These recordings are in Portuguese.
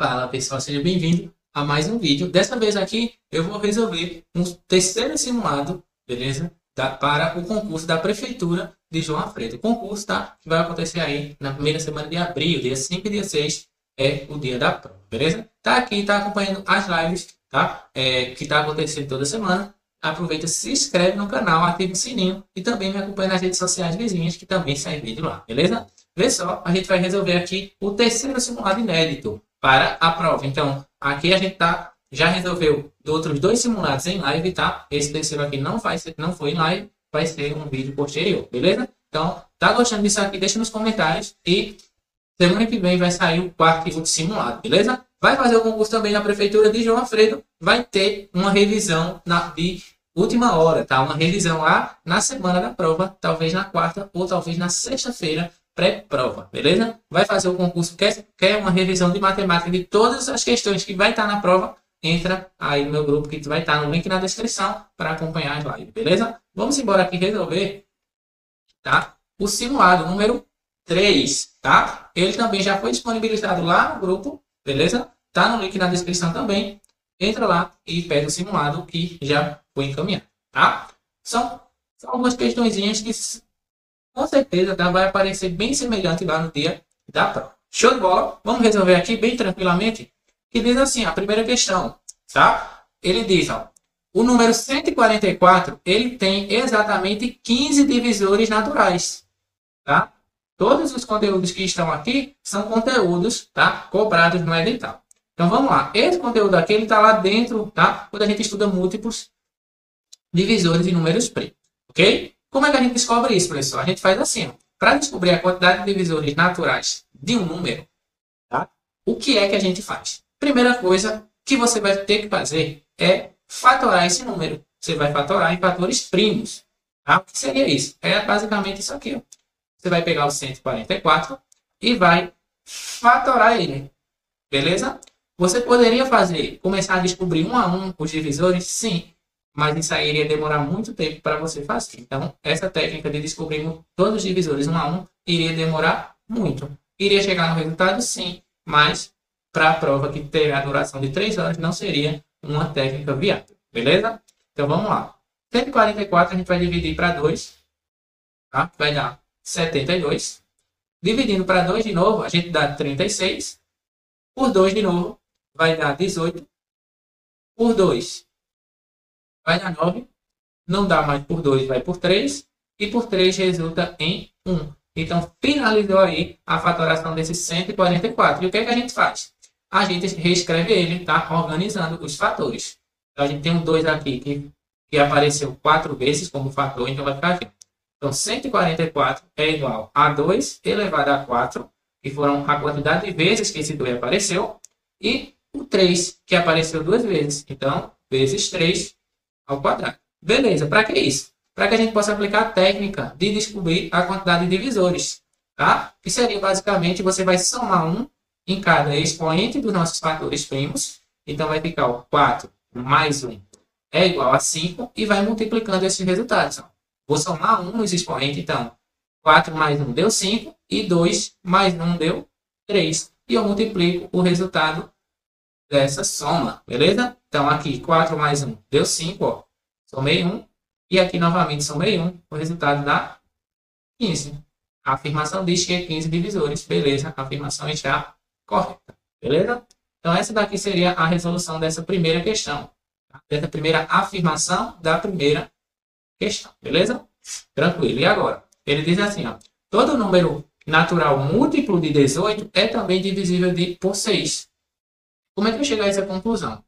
Fala pessoal, seja bem-vindo a mais um vídeo. Dessa vez aqui eu vou resolver um terceiro simulado, beleza? Para o concurso da Prefeitura de João Alfredo. O concurso, tá? Que vai acontecer aí na primeira semana de abril, dia 5 e dia 6 é o dia da prova, beleza? Tá aqui, tá acompanhando as lives, tá? Que tá acontecendo toda semana. Aproveita, se inscreve no canal, ativa o sininho e também me acompanha nas redes sociais vizinhas que também sai vídeo lá, beleza? Vê só, a gente vai resolver aqui o terceiro simulado inédito para a prova. Então, aqui a gente já resolveu outros dois simulados em live, tá? Esse terceiro aqui não foi em live, vai ser um vídeo posterior, beleza? Então, tá gostando disso aqui? Deixa nos comentários e semana que vem vai sair o quarto e último simulado, beleza? Vai fazer o concurso também na Prefeitura de João Alfredo, vai ter uma revisão de última hora, tá? Uma revisão lá na semana da prova, talvez na quarta ou talvez na sexta-feira, pré-prova, beleza? Vai fazer o concurso, quer uma revisão de matemática de todas as questões que vai estar na prova, entra aí no meu grupo que vai estar no link na descrição para acompanhar as lives, beleza? Vamos embora aqui resolver, tá? O simulado número 3, tá? Ele também já foi disponibilizado lá no grupo, beleza? Tá no link na descrição também. Entra lá e pega o simulado que já foi encaminhado, tá? São algumas questõezinhas que com certeza, tá? Vai aparecer bem semelhante lá no dia da prova. Show de bola? Vamos resolver aqui bem tranquilamente. Que diz assim, a primeira questão, tá? Ele diz, ó, o número 144, ele tem exatamente 15 divisores naturais, tá? Todos os conteúdos que estão aqui são conteúdos, tá? Cobrados no edital. Então, vamos lá. Esse conteúdo aqui, ele tá lá dentro, tá? Quando a gente estuda múltiplos divisores de números primos, ok? Como é que a gente descobre isso, professor? A gente faz assim, para descobrir a quantidade de divisores naturais de um número, tá? O que é que a gente faz? Primeira coisa que você vai ter que fazer é fatorar esse número. Você vai fatorar em fatores primos, tá? O que seria isso? É basicamente isso aqui, ó. Você vai pegar o 144 e vai fatorar ele, beleza? Você poderia começar a descobrir um a um os divisores? Sim. Mas isso aí iria demorar muito tempo para você fazer. Então, essa técnica de descobrir todos os divisores um a um iria demorar muito. Iria chegar no resultado, sim, mas para a prova que terá a duração de 3 horas, não seria uma técnica viável. Beleza? Então, vamos lá. 144 a gente vai dividir para 2, tá? Vai dar 72. Dividindo para 2 de novo, a gente dá 36. Por 2 de novo, vai dar 18. Por 2 vai dar 9, não dá mais por 2, vai por 3, e por 3 resulta em 1. Então, finalizou aí a fatoração desse 144. E o que é que a gente faz? A gente reescreve ele, tá? Organizando os fatores. Então, a gente tem um 2 aqui que apareceu 4 vezes como fator, então vai ficar aqui. Então, 144 é igual a 2 elevado a 4, que foram a quantidade de vezes que esse 2 apareceu, e o 3, que apareceu 2 vezes. Então, vezes 3 ao quadrado. Beleza, para que isso? Para que a gente possa aplicar a técnica de descobrir a quantidade de divisores, tá? Que seria basicamente, você vai somar 1 em cada expoente dos nossos fatores primos. Então, vai ficar o 4 mais 1 é igual a 5 e vai multiplicando esses resultados. Ó. Vou somar 1 nos expoentes, então, 4 mais 1 deu 5 e 2 mais 1 deu 3. E eu multiplico o resultado dessa soma, beleza? Então, aqui 4 mais 1 deu 5, ó. Somei 1. E aqui, novamente, somei 1. O resultado dá 15. A afirmação diz que é 15 divisores. Beleza, a afirmação está correta. Beleza? Então, essa daqui seria a resolução dessa primeira questão. Tá? Dessa primeira afirmação da primeira questão. Beleza? Tranquilo. E agora? Ele diz assim, ó. Todo número natural múltiplo de 18 é também divisível por 6. Como é que eu chego a essa conclusão?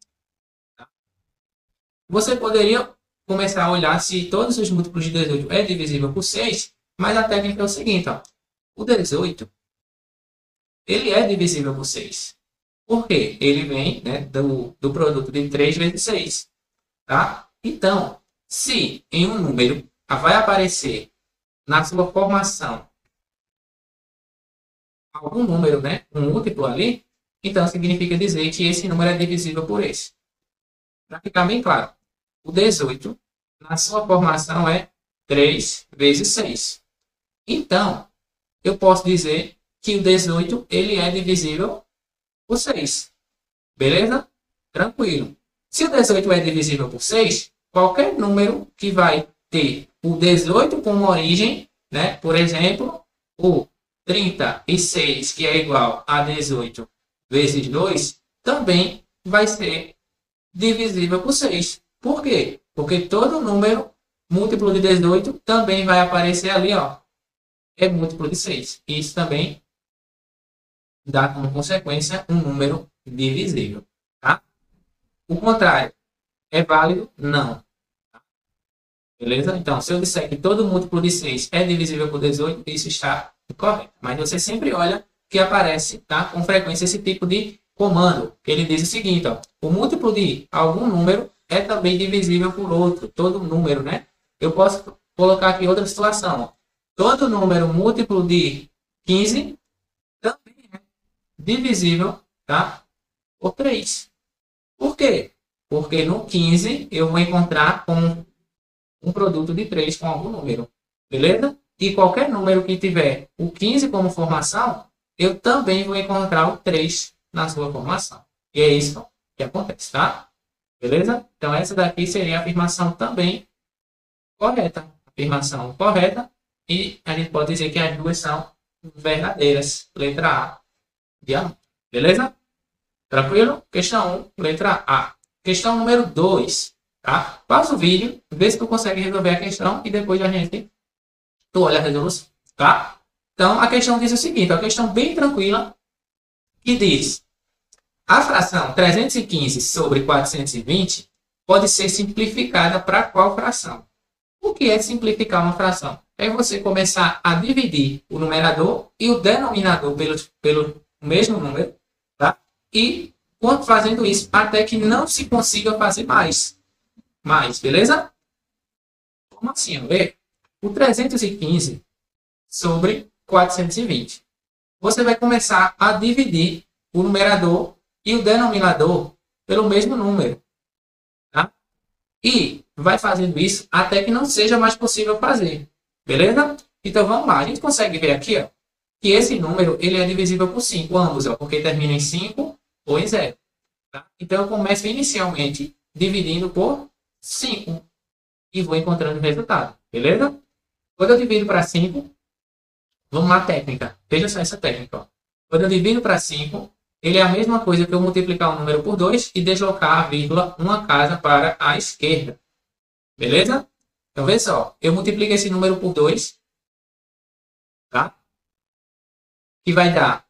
Você poderia começar a olhar se todos os múltiplos de 18 é divisível por 6, mas a técnica é o seguinte, ó. O 18, ele é divisível por 6. Por quê? Ele vem, né, do produto de 3 vezes 6. Tá? Então, se em um número vai aparecer na sua formação algum número, né, um múltiplo ali, então significa dizer que esse número é divisível por esse. Para ficar bem claro, o 18, na sua formação, é 3 vezes 6. Então, eu posso dizer que o 18 ele é divisível por 6. Beleza? Tranquilo. Se o 18 é divisível por 6, qualquer número que vai ter o 18 como origem, né? Por exemplo, o 36, que é igual a 18 vezes 2, também vai ser divisível por 6. Por quê? Porque todo número múltiplo de 18 também vai aparecer ali, ó. É múltiplo de 6. Isso também dá como consequência um número divisível. Tá? O contrário é válido? Não. Beleza? Então, se eu disser que todo múltiplo de 6 é divisível por 18, isso está incorreto. Mas você sempre olha que aparece, tá, com frequência esse tipo de comando. Ele diz o seguinte, ó, o múltiplo de algum número é também divisível por outro. Todo número, né? Eu posso colocar aqui outra situação. Ó. Todo número múltiplo de 15 também é divisível, tá, por 3. Por quê? Porque no 15 eu vou encontrar com um produto de 3 com algum número. Beleza? E qualquer número que tiver o 15 como formação, eu também vou encontrar o 3 na sua formação. E é isso que acontece, tá? Beleza? Então, essa daqui seria a afirmação também correta. Afirmação correta. E a gente pode dizer que as duas são verdadeiras. Letra A de A. Beleza? Tranquilo? Questão 1, letra A. Questão número 2. Tá? Pausa o vídeo, vê se tu consegue resolver a questão e depois tu olha a resolução. Tá? Então, a questão diz o seguinte, uma questão bem tranquila, que diz: a fração 315 sobre 420 pode ser simplificada para qual fração? O que é simplificar uma fração? É você começar a dividir o numerador e o denominador pelo mesmo número, tá? E fazendo isso até que não se consiga fazer mais, beleza? Como assim? Vê? O 315 sobre 420. Você vai começar a dividir o numerador e o denominador pelo mesmo número. Tá? E vai fazendo isso até que não seja mais possível fazer. Beleza? Então vamos lá. A gente consegue ver aqui, ó, que esse número ele é divisível por 5, ambos, ó, porque termina em 5 ou em 0. Tá? Então eu começo inicialmente dividindo por 5 e vou encontrando o resultado. Beleza? Quando eu divido para 5, vamos à técnica. Veja só essa técnica. Ó. Quando eu divido para 5, ele é a mesma coisa que eu multiplicar um número por 2 e deslocar a vírgula uma casa para a esquerda. Beleza? Então, veja só. Eu multiplico esse número por 2, tá? Que vai dar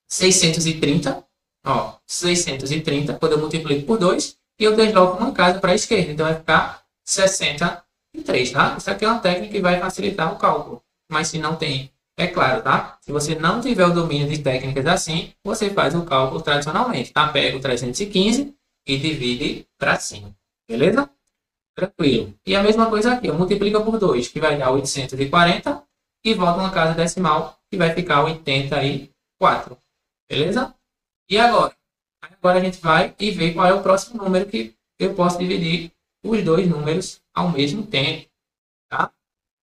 630. Ó, 630 quando eu multiplico por 2 e eu desloco uma casa para a esquerda. Então, vai ficar 63, tá? Isso aqui é uma técnica que vai facilitar o cálculo. Mas se não tem, é claro, tá? Se você não tiver o domínio de técnicas assim, você faz o cálculo tradicionalmente, tá? Pega o 315 e divide para cima. Beleza? Tranquilo. E a mesma coisa aqui, eu multiplico por 2, que vai dar 840, e volta uma casa decimal, que vai ficar 84. Beleza? E agora? Agora a gente vai e vê qual é o próximo número que eu posso dividir os dois números ao mesmo tempo. Tá?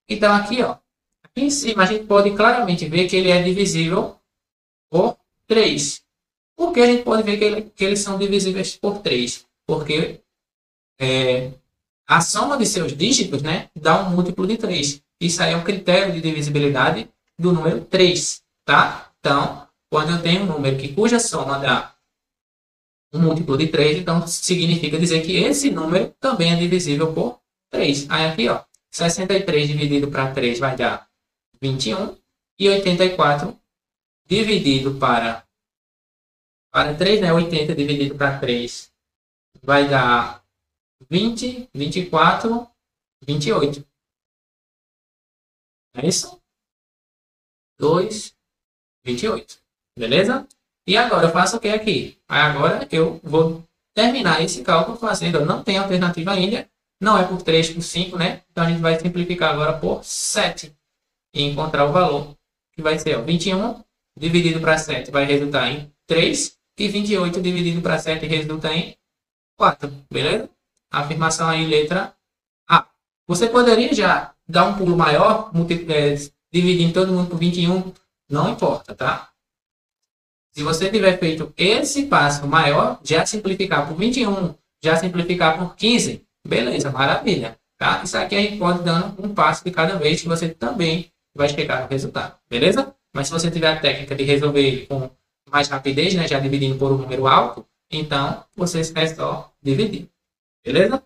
Então aqui, ó, aqui em cima a gente pode claramente ver que ele é divisível por 3. Por que a gente pode ver que eles são divisíveis por 3? Porque a soma de seus dígitos, né, dá um múltiplo de 3. Isso aí é o critério de divisibilidade do número 3. Tá? Então, quando eu tenho um número cuja soma dá um múltiplo de 3, então significa dizer que esse número também é divisível por 3. Aí aqui, ó, 63 dividido para 3 vai dar 21. E 84 dividido para 3, né? 80 dividido para 3 vai dar 20, 24, 28. É isso? 2, 28. Beleza? E agora eu faço o que aqui? Agora eu vou terminar esse cálculo fazendo, não tem alternativa ainda, não é por 3, por 5, né? Então a gente vai simplificar agora por 7 e encontrar o valor, que vai ser, ó, 21 dividido para 7 vai resultar em 3 e 28 dividido para 7 resulta em 4, beleza? Afirmação aí, letra A. Você poderia já dar um pulo maior, dividindo todo mundo por 21, não importa, tá? Se você tiver feito esse passo maior, já simplificar por 21, já simplificar por 15, beleza, maravilha. Tá? Isso aqui a gente pode dando um passo de cada vez que você também vai chegar no resultado, beleza? Mas se você tiver a técnica de resolver com mais rapidez, né, já dividindo por um número alto, então você é só dividir, beleza?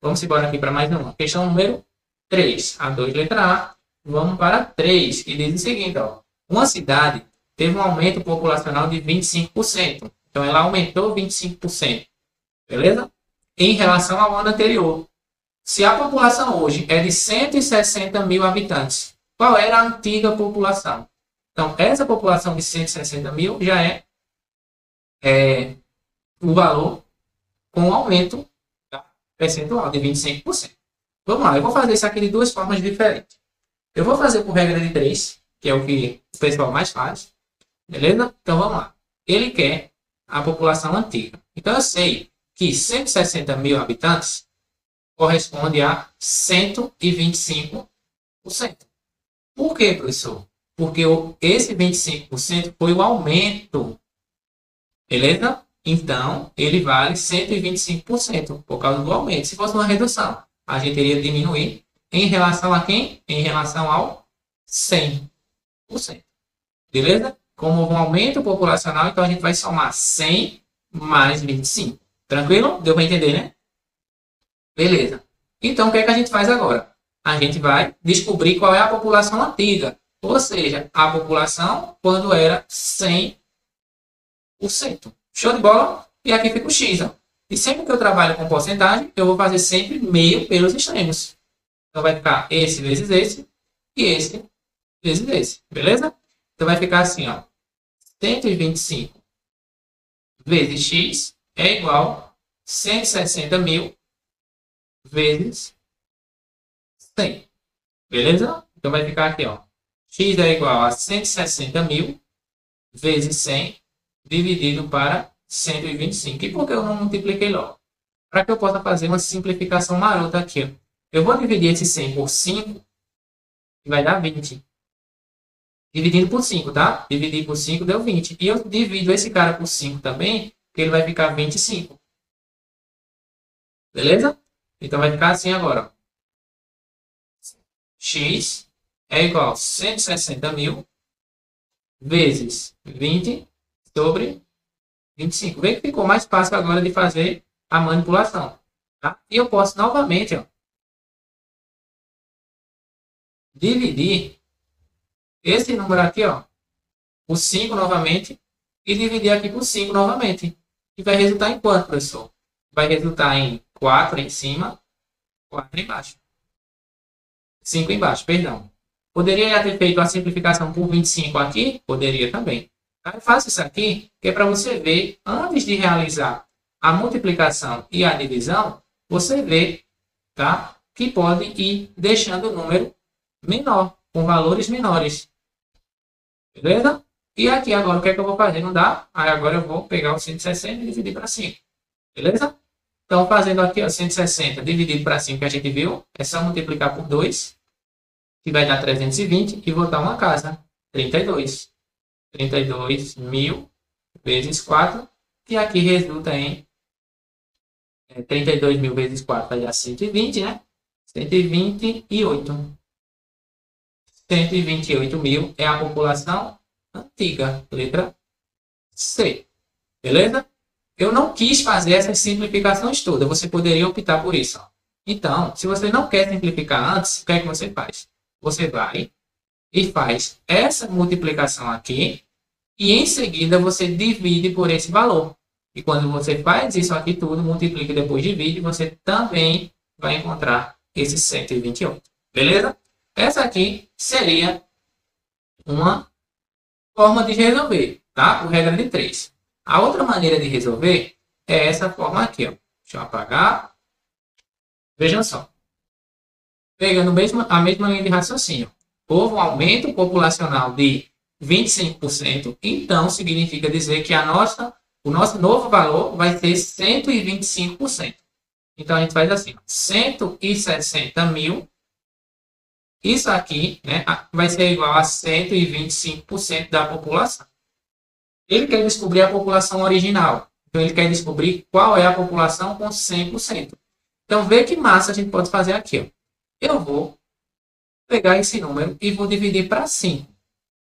Vamos embora aqui para mais uma. Questão número 3. A 2, letra A. Vamos para 3, que diz o seguinte, ó. Uma cidade teve um aumento populacional de 25%. Então, ela aumentou 25%. Beleza? Em relação ao ano anterior. Se a população hoje é de 160 mil habitantes, qual era a antiga população? Então, essa população de 160 mil já é o valor com o aumento percentual de 25%. Vamos lá, eu vou fazer isso aqui de duas formas diferentes. Eu vou fazer por regra de 3, que é o que o pessoal mais faz. Beleza? Então vamos lá. Ele quer a população antiga. Então eu sei que 160 mil habitantes corresponde a 125%. Por quê, professor? Porque esse 25% foi o aumento. Beleza? Então, ele vale 125% por causa do aumento. Se fosse uma redução, a gente iria diminuir em relação a quem? Em relação ao 100%. Beleza? Como um aumento populacional, então a gente vai somar 100 mais 25. Tranquilo? Deu para entender, né? Beleza. Então, o que é que a gente faz agora? A gente vai descobrir qual é a população antiga. Ou seja, a população quando era 100%. Show de bola? E aqui fica o x. Ó. E sempre que eu trabalho com porcentagem, eu vou fazer sempre meio pelos extremos. Então, vai ficar esse vezes esse e esse vezes esse. Beleza? Então, vai ficar assim, ó. 125 vezes x é igual a 160 mil vezes 100. Beleza? Então, vai ficar aqui, ó. X é igual a 160 mil vezes 100 dividido para 125. E por que eu não multipliquei logo? Para que eu possa fazer uma simplificação marota aqui. Ó. Eu vou dividir esse 100 por 5 e vai dar 20. Dividindo por 5, tá? Dividir por 5 deu 20. E eu divido esse cara por 5 também, que ele vai ficar 25. Beleza? Então vai ficar assim agora. X é igual a 160 mil vezes 20 sobre 25. Vê que ficou mais fácil agora de fazer a manipulação. Tá? E eu posso novamente ó, dividir esse número aqui ó, por 5 novamente e dividir aqui por 5 novamente. E vai resultar em quanto, professor? Vai resultar em 4 em cima, 4 embaixo. 5 embaixo, perdão. Poderia já ter feito a simplificação por 25 aqui? Poderia também. Eu faço isso aqui, que é para você ver, antes de realizar a multiplicação e a divisão, você vê tá, que pode ir deixando o número menor, com valores menores. Beleza? E aqui agora o que é que eu vou fazer? Não dá? Aí agora eu vou pegar o 160 e dividir para 5. Beleza? Então, fazendo aqui ó, 160 dividido para 5 que a gente viu, é só multiplicar por 2, que vai dar 320, e botar uma casa, 32. 32 mil vezes 4, que aqui resulta em 32 mil vezes 4 vai dar 120, né? 128. 128 mil é a população antiga, letra C. Beleza? Eu não quis fazer essas simplificações todas, você poderia optar por isso. Ó. Então, se você não quer simplificar antes, o que é que você faz? Você vai e faz essa multiplicação aqui e em seguida você divide por esse valor. E quando você faz isso aqui tudo, multiplica e depois divide, você também vai encontrar esse 128. Beleza? Essa aqui seria uma forma de resolver, tá? Por regra de 3. A outra maneira de resolver é essa forma aqui, ó. Deixa eu apagar. Vejam só. Pegando a mesma linha de raciocínio. Houve um aumento populacional de 25%, então significa dizer que o nosso novo valor vai ser 125%. Então a gente faz assim, 160 mil, isso aqui né, vai ser igual a 125% da população. Ele quer descobrir a população original. Então, ele quer descobrir qual é a população com 100%. Então, vê que massa a gente pode fazer aqui. Ó. Eu vou pegar esse número e vou dividir para 5.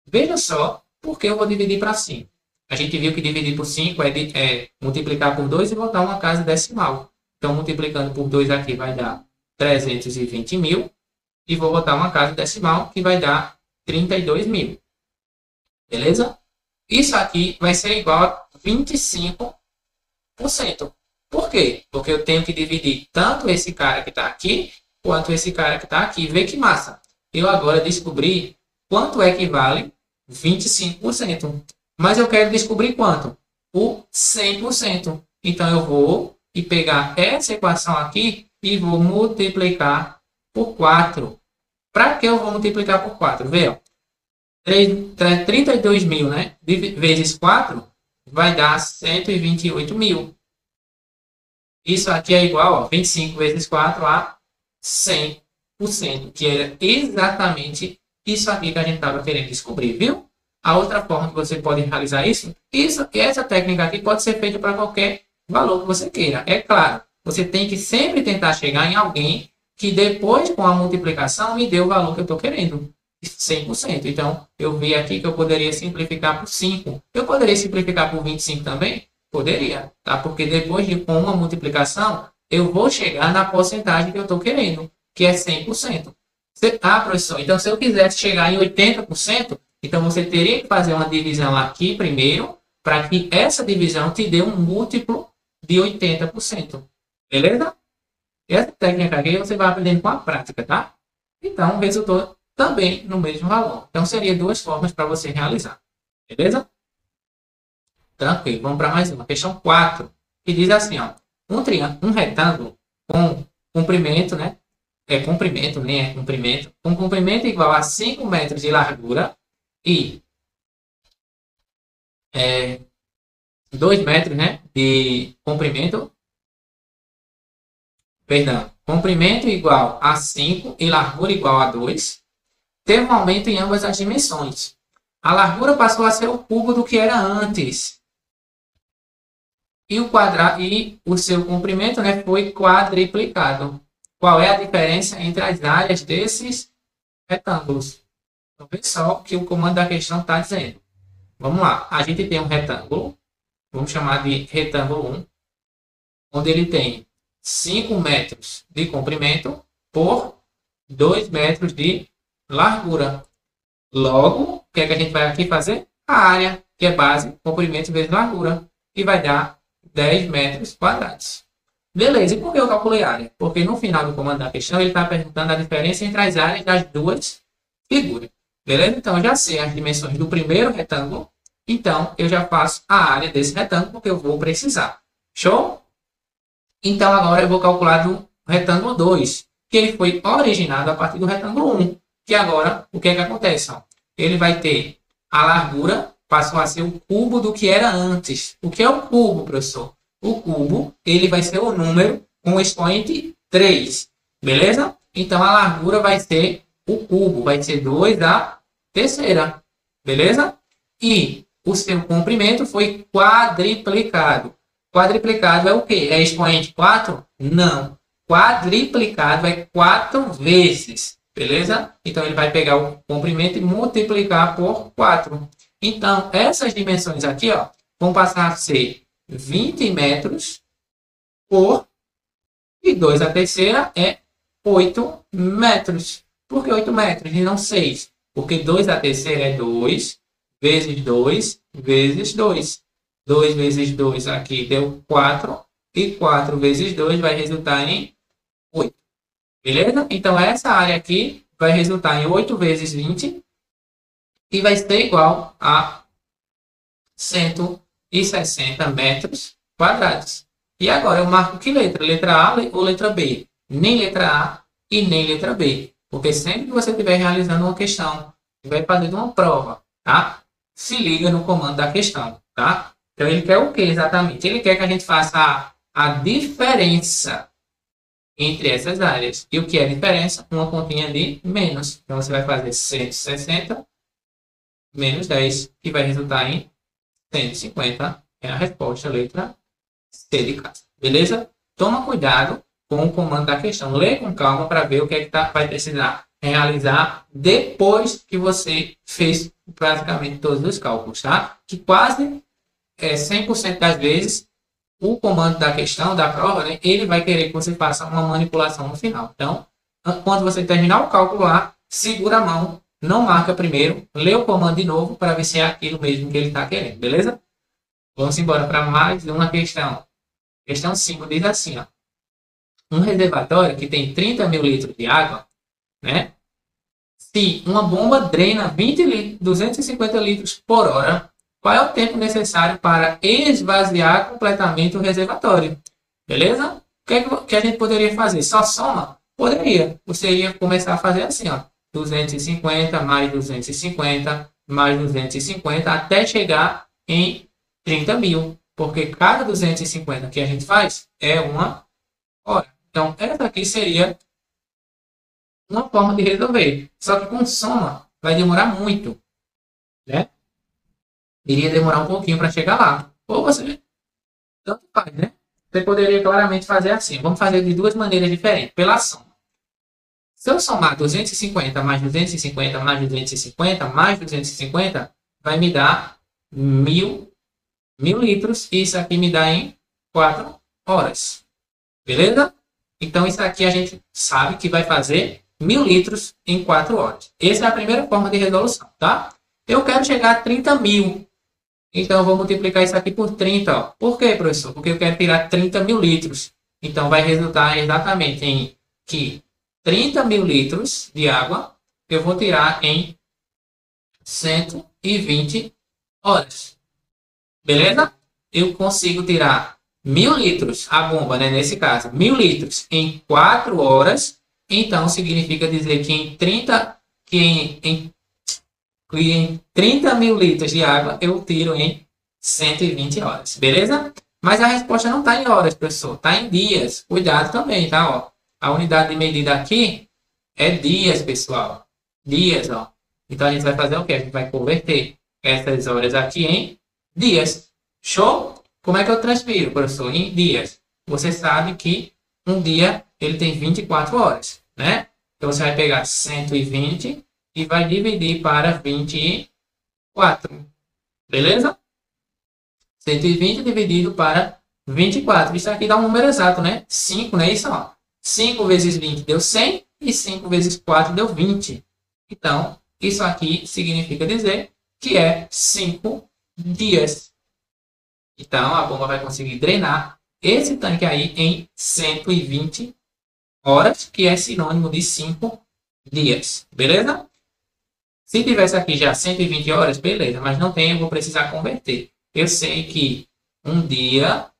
Veja só por que eu vou dividir para 5. A gente viu que dividir por 5 é multiplicar por 2 e botar uma casa decimal. Então, multiplicando por 2 aqui vai dar 320 mil. E vou botar uma casa decimal que vai dar 32 mil. Beleza? Isso aqui vai ser igual a 25%. Por quê? Porque eu tenho que dividir tanto esse cara que está aqui, quanto esse cara que está aqui. Vê que massa. Eu agora descobri quanto é que vale 25%. Mas eu quero descobrir quanto? O 100%. Então, eu vou pegar essa equação aqui e vou multiplicar por 4. Para que eu vou multiplicar por 4? Vê, ó. 32 mil, né? Vezes 4 vai dar 128 mil. Isso aqui é igual a 25 vezes 4 a 100%, que era exatamente isso aqui que a gente estava querendo descobrir, viu? A outra forma que você pode realizar essa técnica aqui pode ser feita para qualquer valor que você queira. É claro, você tem que sempre tentar chegar em alguém que depois, com a multiplicação, me dê o valor que eu estou querendo. 100%. Então, eu vi aqui que eu poderia simplificar por 5. Eu poderia simplificar por 25 também? Poderia, tá? Porque depois de com uma multiplicação, eu vou chegar na porcentagem que eu estou querendo, que é 100%. Professor, então se eu quisesse chegar em 80%, então você teria que fazer uma divisão aqui primeiro, para que essa divisão te dê um múltiplo de 80%. Beleza? Essa técnica aqui você vai aprendendo com a prática, tá? Então, resultou também no mesmo valor. Então, seria duas formas para você realizar. Beleza? Tranquilo. Vamos para mais uma. Questão 4. Que diz assim, ó. Um retângulo com comprimento, né? Comprimento, nem é comprimento. Com comprimento igual a 5 metros de largura e 2 metros, né? De comprimento. Perdão. Comprimento igual a 5 e largura igual a 2. Teve um aumento em ambas as dimensões. A largura passou a ser o cubo do que era antes. E o seu comprimento, né, foi quadriplicado. Qual é a diferença entre as áreas desses retângulos? Então, veja só o que o comando da questão está dizendo. Vamos lá. A gente tem um retângulo. Vamos chamar de retângulo 1. Onde ele tem 5 metros de comprimento por 2 metros de largura. Logo, o que é que a gente vai aqui fazer? A área, que é base, comprimento vezes largura. E vai dar 10 metros quadrados. Beleza, e por que eu calculei a área? Porque no final do comando da questão, ele está perguntando a diferença entre as áreas das duas figuras. Beleza? Então, eu já sei as dimensões do primeiro retângulo. Então, eu já faço a área desse retângulo, porque eu vou precisar. Show? Então, agora eu vou calcular do retângulo 2, que ele foi originado a partir do retângulo 1. Que agora, o que é que acontece? Ó? Ele vai ter a largura, passou a ser o cubo do que era antes. O que é o cubo, professor? O cubo, ele vai ser o número com o expoente 3. Beleza? Então, a largura vai ser o cubo, vai ser 2 a terceira. Beleza? E o seu comprimento foi quadriplicado. Quadriplicado é o quê? É expoente 4? Não. Quadriplicado é 4 vezes. Beleza? Então, ele vai pegar o comprimento e multiplicar por 4. Então, essas dimensões aqui, ó, vão passar a ser 20 metros por... E 2 a terceira é 8 metros. Por que 8 metros e não 6? Porque 2 a terceira é 2 vezes 2 vezes 2. 2 vezes 2 aqui deu 4. E 4 vezes 2 vai resultar em 8. Beleza? Então, essa área aqui vai resultar em 8 vezes 20. E vai ser igual a 160 metros quadrados. E agora eu marco que letra? Letra A ou letra B? Nem letra A e nem letra B. Porque sempre que você estiver realizando uma questão, vai fazendo uma prova, tá? Se liga no comando da questão, tá? Então, ele quer o que exatamente? Ele quer que a gente faça a diferença entre essas áreas. E o que é a diferença? Uma continha de menos. Então, você vai fazer 160 menos 10, que vai resultar em 150 é a resposta, letra C de casa. Beleza? Toma cuidado com o comando da questão. Lê com calma para ver o que é que vai precisar realizar depois que você fez praticamente todos os cálculos, tá? Que quase 100% das vezes o comando da questão, da prova, né, ele vai querer que você faça uma manipulação no final. Então, quando você terminar o cálculo lá, segura a mão, não marca primeiro, lê o comando de novo para ver se é aquilo mesmo que ele está querendo, beleza? Vamos embora para mais uma questão. Questão 5 diz assim, ó. Um reservatório que tem 30 mil litros de água, né? Se uma bomba drena 250 litros por hora, qual é o tempo necessário para esvaziar completamente o reservatório? Beleza? O que é que a gente poderia fazer? Só soma? Poderia. Você iria começar a fazer assim, ó. 250 mais 250 mais 250 até chegar em 30 mil. Porque cada 250 que a gente faz é uma hora. Então, essa aqui seria uma forma de resolver. Só que com soma vai demorar muito, né? Iria demorar um pouquinho para chegar lá. Ou você, tanto faz, né? Você poderia claramente fazer assim. Vamos fazer de duas maneiras diferentes. Pela soma. Se eu somar 250 mais 250 mais 250 mais 250, vai me dar 1.000 litros. E isso aqui me dá em 4 horas. Beleza? Então, isso aqui a gente sabe que vai fazer 1.000 litros em 4 horas. Essa é a primeira forma de resolução, tá? Eu quero chegar a 30 mil. Então, eu vou multiplicar isso aqui por 30. Ó. Por quê, professor? Porque eu quero tirar 30 mil litros. Então, vai resultar exatamente em que 30 mil litros de água eu vou tirar em 120 horas. Beleza? Eu consigo tirar 1.000 litros, a bomba, né? Nesse caso, 1.000 litros em 4 horas. Então, significa dizer que em 30 mil litros de água, eu tiro em 120 horas. Beleza? Mas a resposta não está em horas, professor. Está em dias. Cuidado também, tá? Ó, a unidade de medida aqui é dias, pessoal. Dias, ó. Então, a gente vai fazer o quê? A gente vai converter essas horas aqui em dias. Show? Como é que eu transfiro, professor? Em dias. Você sabe que um dia ele tem 24 horas, né? Então, você vai pegar 120 e vai dividir para 24. Beleza? 120 dividido para 24. Isso aqui dá um número exato, né? 5, não é isso? Ó. 5 vezes 20 deu 100 e 5 vezes 4 deu 20. Então, isso aqui significa dizer que é 5 dias. Então, a bomba vai conseguir drenar esse tanque aí em 120 horas, que é sinônimo de 5 dias. Beleza? Se tivesse aqui já 120 horas, beleza. Mas não tem, eu vou precisar converter. Eu sei que um dia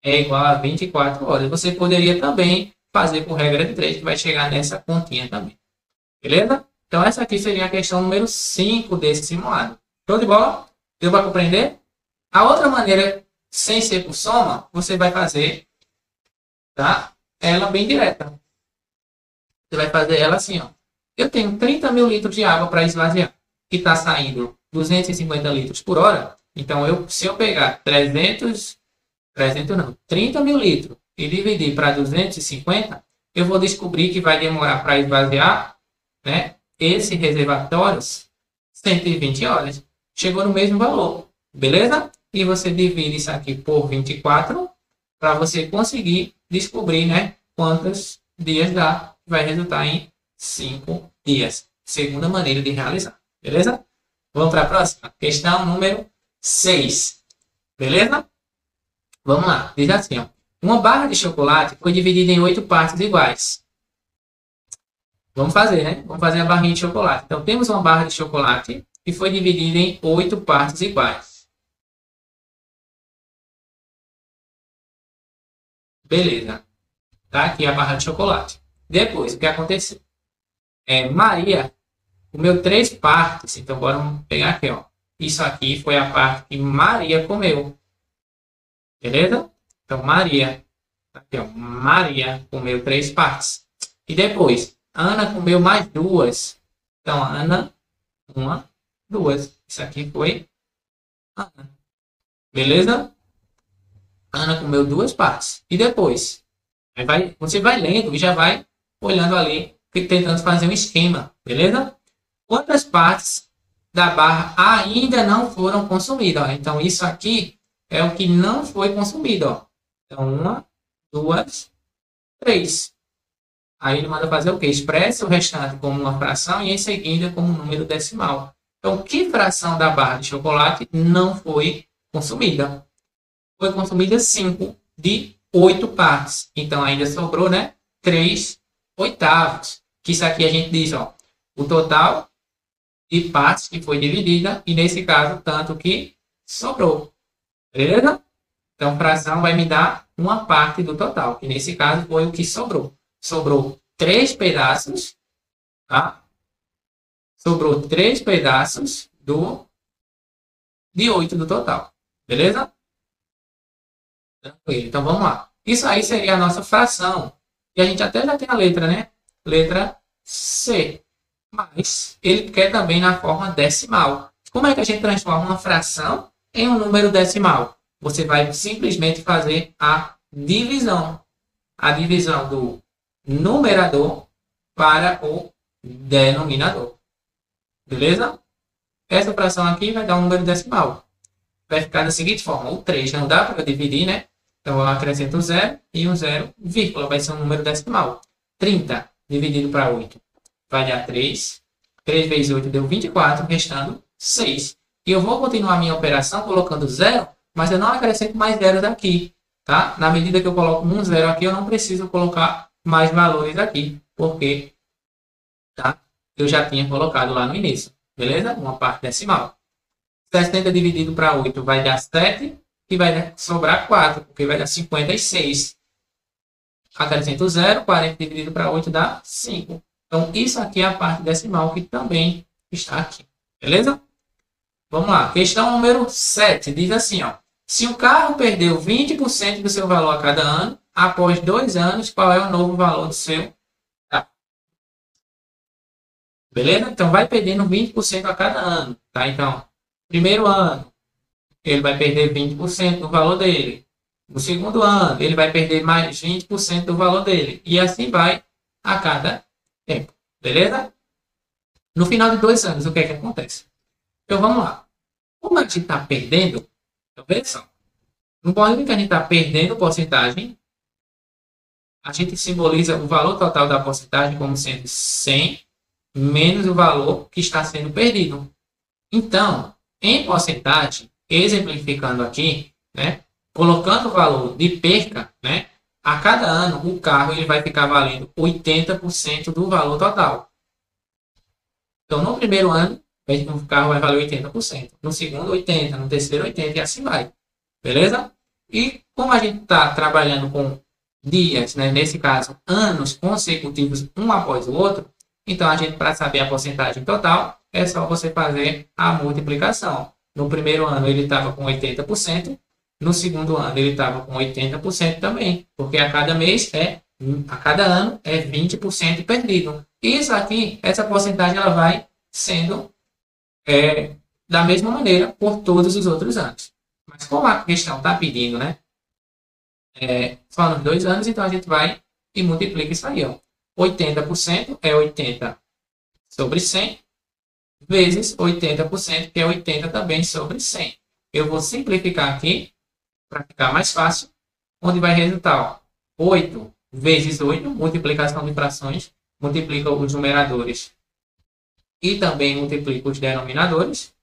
é igual a 24 horas. Você poderia também fazer por regra de 3, que vai chegar nessa continha também. Beleza? Então, essa aqui seria a questão número 5 desse simulado. Show de bola? Deu para compreender? A outra maneira, sem ser por soma, você vai fazer, tá? Ela bem direta. Você vai fazer ela assim, ó. Eu tenho 30 mil litros de água para esvaziar, que está saindo 250 litros por hora. Então, se eu pegar 30 mil litros e dividir para 250, eu vou descobrir que vai demorar para esvaziar, né, esse reservatório 120 horas. Chegou no mesmo valor, beleza? E você divide isso aqui por 24 para você conseguir descobrir, né, quantos dias dá. Vai resultar em 5 dias. Segunda maneira de realizar, beleza? Vamos para a próxima. Questão número 6. Beleza? Vamos lá. Diz assim, ó. Uma barra de chocolate foi dividida em 8 partes iguais. Vamos fazer, né? Vamos fazer a barrinha de chocolate. Então, temos uma barra de chocolate que foi dividida em 8 partes iguais. Beleza. Tá aqui a barra de chocolate. Depois, o que aconteceu? Maria comeu 3 partes. Então, bora pegar aqui, ó. Isso aqui foi a parte que Maria comeu. Beleza? Então, Maria. Aqui, ó. Maria comeu 3 partes. E depois, Ana comeu mais 2. Então, Ana, 1, 2. Isso aqui foi Ana. Beleza? Ana comeu 2 partes. E depois? Você vai lendo e já vai olhando ali, tentando fazer um esquema. Beleza? Quantas partes da barra ainda não foram consumidas? Ó. Então, isso aqui é o que não foi consumido. Ó. Então, 1, 2, 3. Aí ele manda fazer o quê? Expresse o restante como uma fração e em seguida como um número decimal. Então, que fração da barra de chocolate não foi consumida? Foi consumida 5 de 8 partes. Então, ainda sobrou, né? 3 oitavos. Que isso aqui a gente diz, ó, o total de partes que foi dividida e, nesse caso, tanto que sobrou. Beleza? Então, fração vai me dar uma parte do total, que nesse caso foi o que sobrou. Sobrou 3 pedaços, tá? Sobrou 3 pedaços de 8 do total. Beleza? Tranquilo. Então, vamos lá. Isso aí seria a nossa fração. E a gente até já tem a letra, né? Letra C. Mas ele quer também na forma decimal. Como é que a gente transforma uma fração em um número decimal? Você vai simplesmente fazer a divisão. A divisão do numerador para o denominador. Beleza? Essa fração aqui vai dar um número decimal. Vai ficar da seguinte forma. O 3 não dá para dividir, né? Então, eu acrescento 0 e um 0, vírgula. Vai ser um número decimal. 30 dividido para 8 vai dar 3. 3 vezes 8 deu 24, restando 6. E eu vou continuar a minha operação colocando 0, mas eu não acrescento mais zeros aqui. Tá? Na medida que eu coloco um 0 aqui, eu não preciso colocar mais valores aqui, porque tá? Eu já tinha colocado lá no início. Beleza? Uma parte decimal. 60 dividido para 8 vai dar 7 e vai sobrar 4, porque vai dar 56. Acrescento 0, 40 dividido para 8 dá 5. Então, isso aqui é a parte decimal que também está aqui. Beleza? Vamos lá. Questão número 7. Diz assim, ó. Se o carro perdeu 20% do seu valor a cada ano, após 2 anos, qual é o novo valor do seu carro? Beleza? Então, vai perdendo 20% a cada ano. Tá? Então, primeiro ano, ele vai perder 20% do valor dele. No segundo ano, ele vai perder mais 20% do valor dele. E assim vai a cada tempo. Beleza? No final de 2 anos, o que é que acontece? Então, vamos lá. Como a gente está perdendo, então, veja só. No momento que a gente está perdendo porcentagem, a gente simboliza o valor total da porcentagem como sendo 100 menos o valor que está sendo perdido. Então, em porcentagem, exemplificando aqui, né, colocando o valor de perca, né, a cada ano o carro ele vai ficar valendo 80% do valor total. Então, no primeiro ano, o carro vai valer 80%. No segundo, 80%. No terceiro, 80%. E assim vai. Beleza? E como a gente está trabalhando com dias, né, nesse caso, anos consecutivos, um após o outro, então a gente, para saber a porcentagem total, é só você fazer a multiplicação. No primeiro ano, ele estava com 80%. No segundo ano, ele estava com 80% também. Porque a cada ano, é 20% perdido. Isso aqui, essa porcentagem, ela vai sendo da mesma maneira por todos os outros anos. Mas como a questão está pedindo, né? Só nos 2 anos, então a gente vai e multiplica isso aí, ó. 80% é 80 sobre 100, vezes 80%, que é 80 também sobre 100. Eu vou simplificar aqui, para ficar mais fácil, onde vai resultar, ó, 8 vezes 8, multiplicação de frações, multiplica os numeradores e também multiplica os denominadores.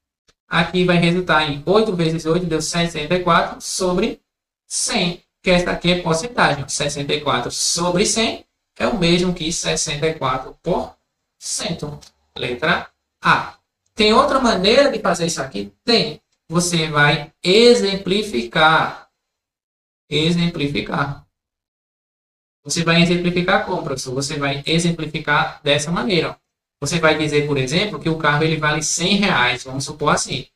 Aqui vai resultar em 8 vezes 8 deu 64 sobre 100, que esta aqui é porcentagem. 64 sobre 100 é o mesmo que 64%. Letra A. Tem outra maneira de fazer isso aqui? Tem. Você vai exemplificar. Exemplificar. Você vai exemplificar como, professor? Você vai exemplificar dessa maneira. Ó. Você vai dizer, por exemplo, que o carro ele vale R$100, vamos supor assim.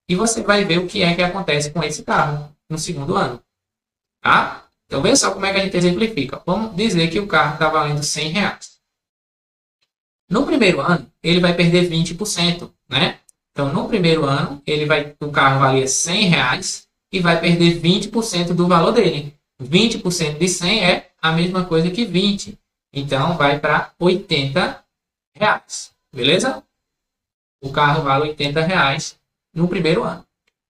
E você vai ver o que é que acontece com esse carro no segundo ano. Tá? Então, veja só como é que a gente exemplifica. Vamos dizer que o carro está valendo R$100. No primeiro ano, ele vai perder 20%, né? Então, no primeiro ano, o carro valia R$100 e vai perder 20% do valor dele. 20% de 100 é a mesma coisa que 20. Então, vai para R$ 80. Beleza? O carro vale R$ 80 no primeiro ano.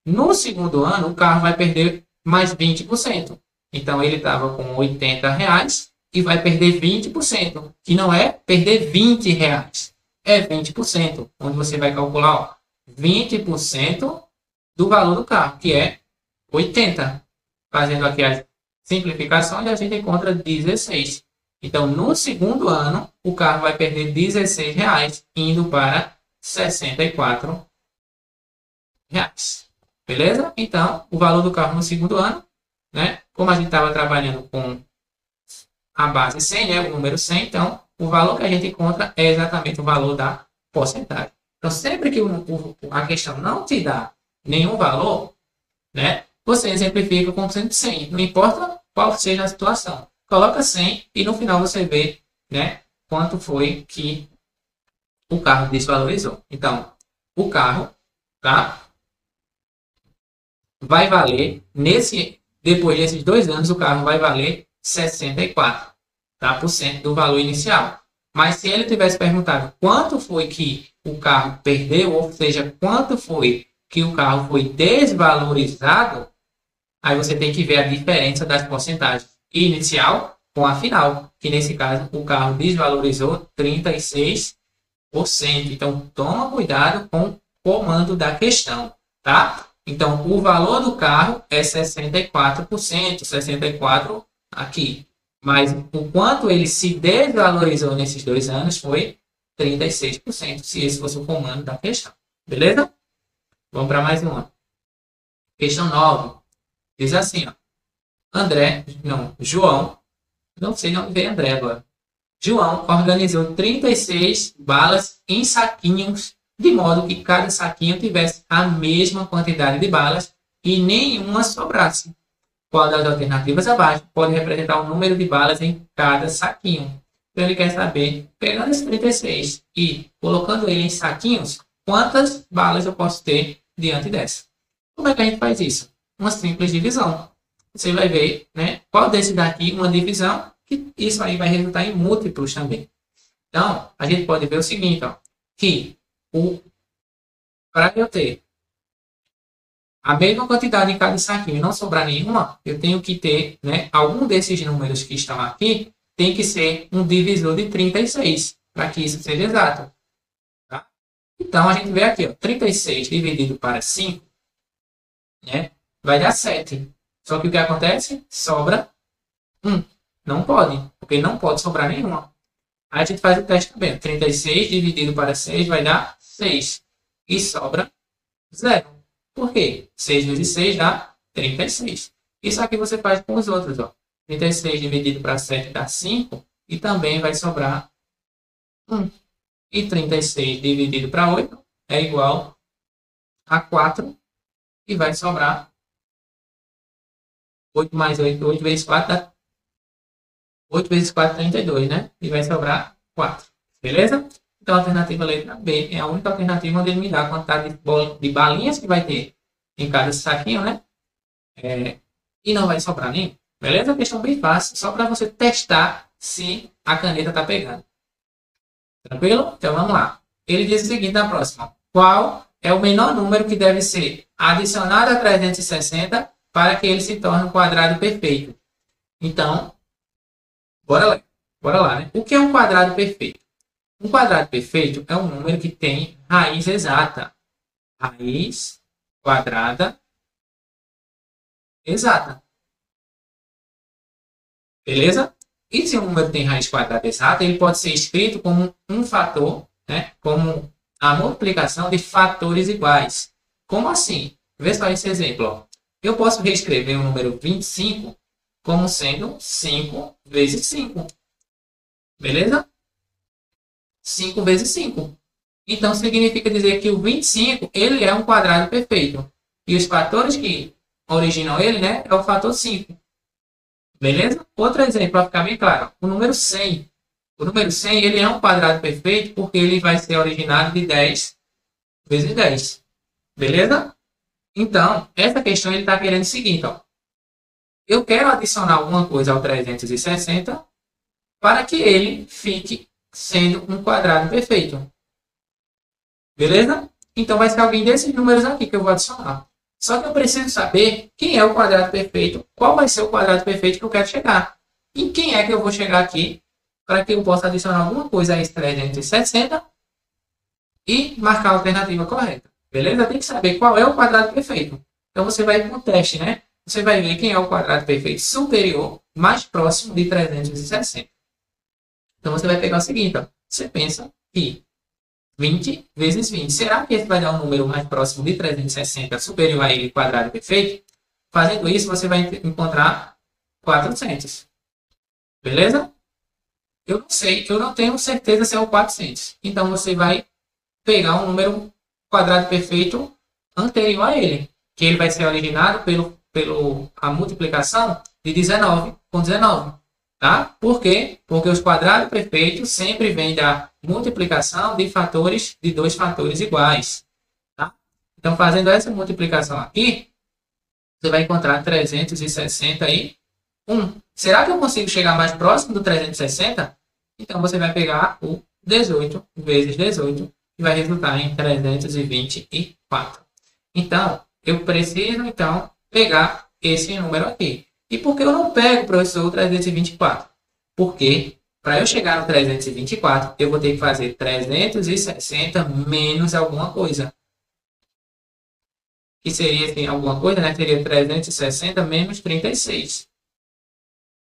No segundo ano, o carro vai perder mais 20%. Então, ele estava com R$ 80 e vai perder 20%. Que não é perder R$ 20. É 20%. Onde você vai calcular, ó, 20% do valor do carro, que é 80. Fazendo aqui as simplificações, a gente encontra 16. Então, no segundo ano, o carro vai perder R$ 16, indo para R$ 64. Beleza? Então, o valor do carro no segundo ano, né? Como a gente estava trabalhando com a base 100, né? O número 100, então, o valor que a gente encontra é exatamente o valor da porcentagem. Então, sempre que a questão não te dá nenhum valor, né? Você exemplifica com 100. Não importa qual seja a situação. Coloca 100 e no final você vê, né, quanto foi que o carro desvalorizou. Então, o carro, tá, vai valer, depois desses 2 anos, o carro vai valer 64, tá, por cento do valor inicial. Mas se ele tivesse perguntado quanto foi que o carro perdeu, ou seja, quanto foi que o carro foi desvalorizado, aí você tem que ver a diferença das porcentagens inicial com a final, que nesse caso o carro desvalorizou 36%. Então, toma cuidado com o comando da questão, tá? Então, o valor do carro é 64%, 64% aqui. Mas o quanto ele se desvalorizou nesses 2 anos foi 36%, se esse fosse o comando da questão. Beleza? Vamos para mais uma. Questão 9. Diz assim, ó. João, não sei onde veio André agora. João organizou 36 balas em saquinhos, de modo que cada saquinho tivesse a mesma quantidade de balas e nenhuma sobrasse. Qual das alternativas abaixo pode representar o número de balas em cada saquinho? Então ele quer saber, pegando esse 36 e colocando ele em saquinhos, quantas balas eu posso ter diante dessa. Como é que a gente faz isso? Uma simples divisão. Você vai ver, né, qual desse daqui uma divisão, que isso aí vai resultar em múltiplos também. Então, a gente pode ver o seguinte, ó, que para eu ter a mesma quantidade em cada saquinho e não sobrar nenhuma, eu tenho que ter, né, algum desses números que estão aqui tem que ser um divisor de 36, para que isso seja exato. Tá? Então, a gente vê aqui, ó, 36 dividido para 5, né, vai dar 7. Só que o que acontece? Sobra 1. Não pode, porque não pode sobrar nenhuma. Aí a gente faz o teste também. 36 dividido para 6 vai dar 6. E sobra 0. Por quê? 6 vezes 6 dá 36. Isso aqui você faz com os outros. Ó. 36 dividido para 7 dá 5. E também vai sobrar 1. E 36 dividido para 8 é igual a 4. E vai sobrar 8 mais 8. 8 vezes 4 dá 8 vezes 4, 32, né? E vai sobrar 4. Beleza? Então, a alternativa letra B é a única alternativa onde ele me dá a quantidade de balinhas que vai ter em cada saquinho, né? E não vai sobrar nenhum. Beleza? Questão bem fácil, só para você testar se a caneta está pegando. Tranquilo? Então, vamos lá. Ele diz o seguinte na próxima. Qual é o menor número que deve ser adicionado a 360 para que ele se torne um quadrado perfeito? Então, bora lá, né? O que é um quadrado perfeito? Um quadrado perfeito é um número que tem raiz exata. Raiz quadrada exata. Beleza? E se um número tem raiz quadrada exata, ele pode ser escrito como um fator, né? Como a multiplicação de fatores iguais. Como assim? Vê só esse exemplo. Ó. Eu posso reescrever o número 25 como sendo 5 vezes 5. Beleza? 5 vezes 5. Então, significa dizer que o 25 ele é um quadrado perfeito. E os fatores que originam ele, né, é o fator 5. Beleza? Outro exemplo, para ficar bem claro. O número 100. O número 100 ele é um quadrado perfeito porque ele vai ser originado de 10 vezes 10. Beleza? Então, essa questão ele está querendo o seguinte, ó. Eu quero adicionar alguma coisa ao 360 para que ele fique sendo um quadrado perfeito. Beleza? Então vai ser alguém desses números aqui que eu vou adicionar. Só que eu preciso saber quem é o quadrado perfeito, qual vai ser o quadrado perfeito que eu quero chegar. E quem é que eu vou chegar aqui para que eu possa adicionar alguma coisa a esse 360 e marcar a alternativa correta. Beleza? Tem que saber qual é o quadrado perfeito. Então você vai para o teste, né? Você vai ver quem é o quadrado perfeito superior mais próximo de 360. Então você vai pegar o seguinte, ó. Você pensa que 20 vezes 20. Será que esse vai dar um número mais próximo de 360 superior a ele quadrado perfeito? Fazendo isso, você vai encontrar 400. Beleza? Eu não sei, eu não tenho certeza se é o 400. Então você vai pegar um número quadrado perfeito anterior a ele, que ele vai ser originado pelo a multiplicação de 19 com 19. Tá? Por quê? Porque os quadrados perfeitos sempre vêm da multiplicação de fatores de dois fatores iguais. Tá? Então, fazendo essa multiplicação aqui, você vai encontrar 361. Será que eu consigo chegar mais próximo do 360? Então, você vai pegar o 18 vezes 18 e vai resultar em 324. Então, eu preciso, pegar esse número aqui. E por que eu não pego, professor, o 324? Porque, para eu chegar no 324, eu vou ter que fazer 360 menos alguma coisa. Que seria, assim, alguma coisa, né? Seria 360 menos 36.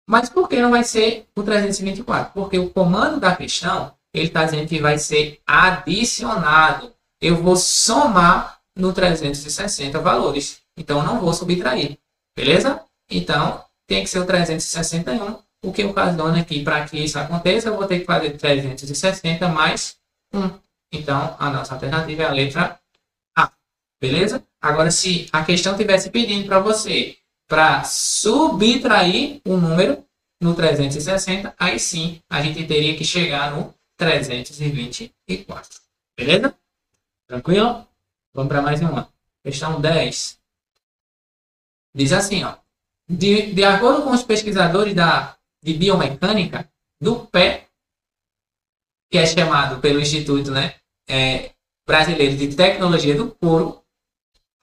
Mas por que não vai ser o 324? Porque o comando da questão, ele está dizendo que vai ser adicionado. Eu vou somar no 360 valores. Então, eu não vou subtrair. Beleza? Então, tem que ser o 361. O que eu ocasiono aqui, para que isso aconteça, eu vou ter que fazer 360 mais 1. Então, a nossa alternativa é a letra A. Beleza? Agora, se a questão estivesse pedindo para você para subtrair um número no 360, aí sim, a gente teria que chegar no 324. Beleza? Tranquilo? Vamos para mais uma. Questão 10. Diz assim, ó. De acordo com os pesquisadores de biomecânica do pé, que é chamado pelo Instituto, né, Brasileiro de Tecnologia do Couro,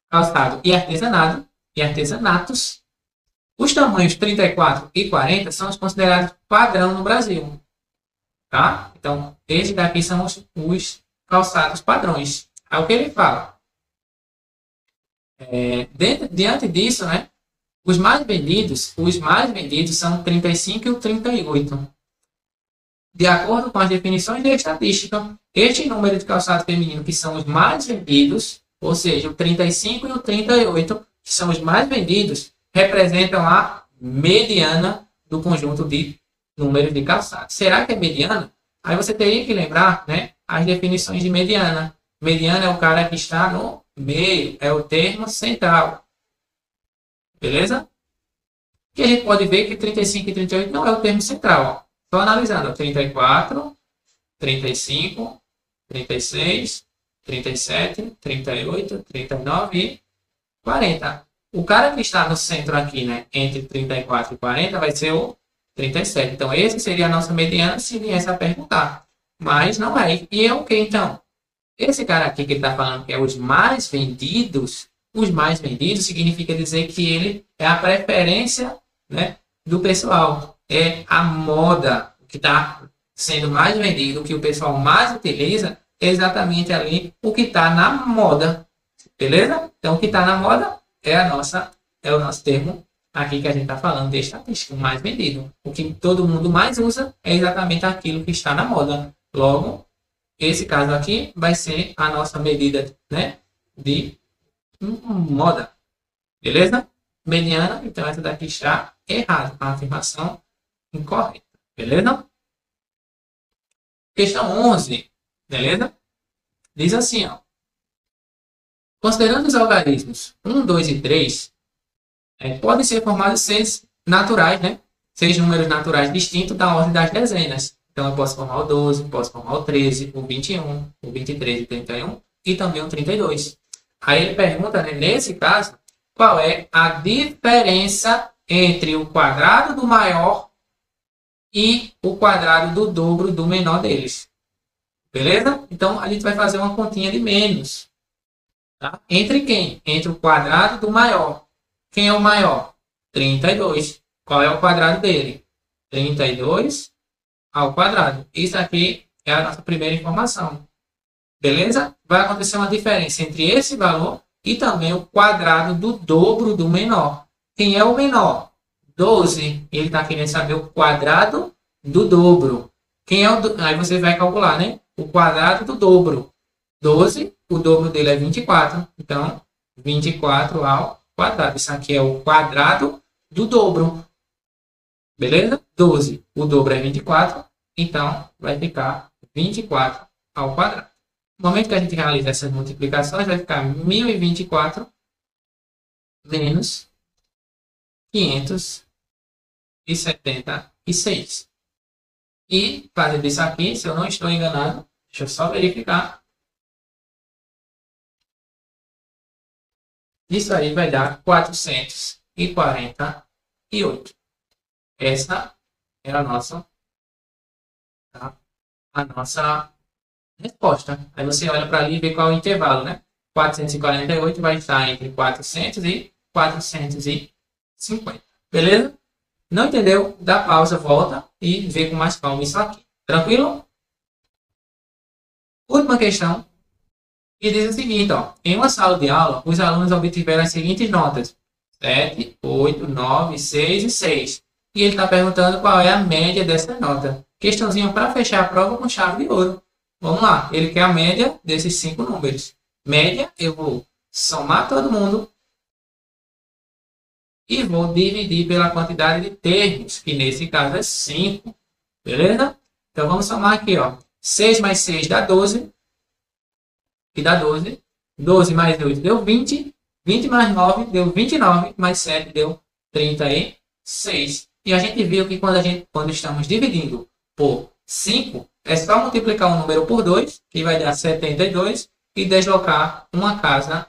Calçado e Artesanatos, os tamanhos 34 e 40 são os considerados padrão no Brasil. Tá? Então, esses daqui são os calçados padrões. Aí o que ele fala? Diante disso, né, os mais vendidos são o 35 e o 38. De acordo com as definições de estatística, este número de calçado feminino que são os mais vendidos, ou seja, o 35 e o 38, que são os mais vendidos, representam a mediana do conjunto de números de calçado. Será que é mediana? Aí você teria que lembrar, né, as definições de mediana. Mediana é o cara que está no meio, é o termo central. Beleza? Que a gente pode ver que 35 e 38 não é o termo central. Estou analisando. 34, 35, 36, 37, 38, 39 e 40. O cara que está no centro aqui, né, entre 34 e 40, vai ser o 37. Então, esse seria a nossa mediana se viesse a perguntar. Mas não é. E é o que, então? Esse cara aqui que ele está falando que é os mais vendidos significa dizer que ele é a preferência, né, do pessoal. É a moda que está sendo mais vendido, o que o pessoal mais utiliza, é exatamente ali o que está na moda. Beleza? Então, o que está na moda é o nosso termo aqui que a gente está falando de estatística, o mais vendido. O que todo mundo mais usa é exatamente aquilo que está na moda. Logo, esse caso aqui vai ser a nossa medida, né, de moda. Beleza? Mediana, então essa daqui está errada, a afirmação incorreta. Beleza? Questão 11. Beleza? Diz assim, ó. Considerando os algarismos 1, 2 e 3, podem ser formados 6 naturais, né? 6 números naturais distintos da ordem das dezenas. Então, eu posso formar o 12, posso formar o 13, o 21, o 23 e 31 e também o 32. Aí ele pergunta, né, nesse caso, qual é a diferença entre o quadrado do maior e o quadrado do dobro do menor deles. Beleza? Então, a gente vai fazer uma continha de menos. Tá? Entre quem? Entre o quadrado do maior. Quem é o maior? 32. Qual é o quadrado dele? 32 ao quadrado. Isso aqui é a nossa primeira informação. Beleza? Vai acontecer uma diferença entre esse valor e também o quadrado do dobro do menor. Quem é o menor? 12. Ele está querendo saber o quadrado do dobro. Quem é o Aí você vai calcular, né? O quadrado do dobro. 12, o dobro dele é 24. Então, 24 ao quadrado. Isso aqui é o quadrado do dobro. Beleza? 12. O dobro é 24. Então, vai ficar 24 ao quadrado. No momento que a gente realiza essas multiplicações, vai ficar 1024 menos 576. E, fazendo isso aqui, se eu não estou enganado, deixa eu só verificar. Isso aí vai dar 448. Essa é a nossa resposta. Aí você olha para ali e vê qual é o intervalo, né? 448 vai estar entre 400 e 450. Beleza? Não entendeu? Dá pausa, volta e vê com mais calma isso aqui. Tranquilo? Última questão. E diz o seguinte, ó. Em uma sala de aula, os alunos obtiveram as seguintes notas. 7, 8, 9, 6 e 6. E ele está perguntando qual é a média dessa nota. Questãozinha para fechar a prova com chave de ouro. Vamos lá. Ele quer a média desses 5 números. Média, eu vou somar todo mundo. E vou dividir pela quantidade de termos, que nesse caso é 5. Beleza? Então vamos somar aqui, ó. 6 mais 6 dá 12. Que dá 12. 12 mais 8 deu 20. 20 mais 9 deu 29. Mais 7 deu 36. E a gente viu que quando estamos dividindo por 5, é só multiplicar um número por 2, que vai dar 72, e deslocar uma casa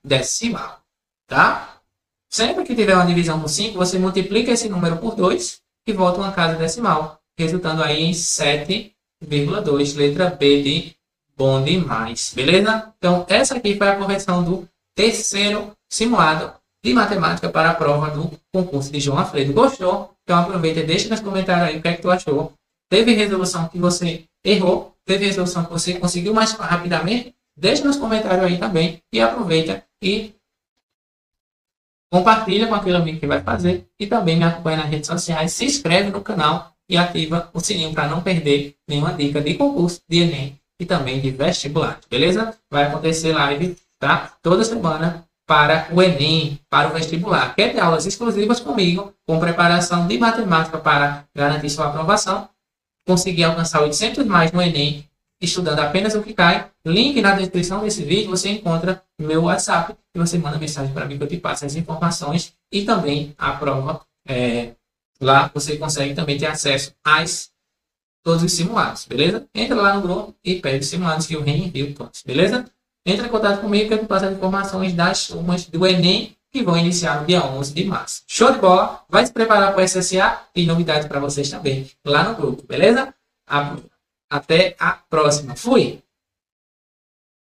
decimal. Tá? Sempre que tiver uma divisão por 5, você multiplica esse número por 2 e volta uma casa decimal, resultando aí em 7,2, letra B de bom demais. Beleza? Então, essa aqui foi a correção do terceiro simulado de matemática para a prova do concurso de João Alfredo. Gostou? Então, aproveita e deixa nos comentários aí o que é que tu achou. Teve resolução que você errou? Teve resolução que você conseguiu mais rapidamente? Deixa nos comentários aí também e aproveita e compartilha com aquele amigo que vai fazer e também me acompanha nas redes sociais, se inscreve no canal e ativa o sininho para não perder nenhuma dica de concurso, de Enem e também de vestibular, beleza? Vai acontecer live, tá? Toda semana para o Enem, para o vestibular. Quer ter aulas exclusivas comigo, com preparação de matemática para garantir sua aprovação? Conseguir alcançar 800 mais no Enem, estudando apenas o que cai. Link na descrição desse vídeo, você encontra meu WhatsApp e você manda mensagem para mim que eu te passo as informações e também a prova. Lá você consegue também ter acesso a todos os simulados, beleza? Entra lá no grupo e pede os simulados que eu reenvio todos, beleza? Entra em contato comigo que eu te passo as informações das turmas do Enem que vão iniciar no dia 11 de março. Show de bola? Vai se preparar para o SSA e novidades para vocês também lá no grupo, beleza? Até a próxima. Fui!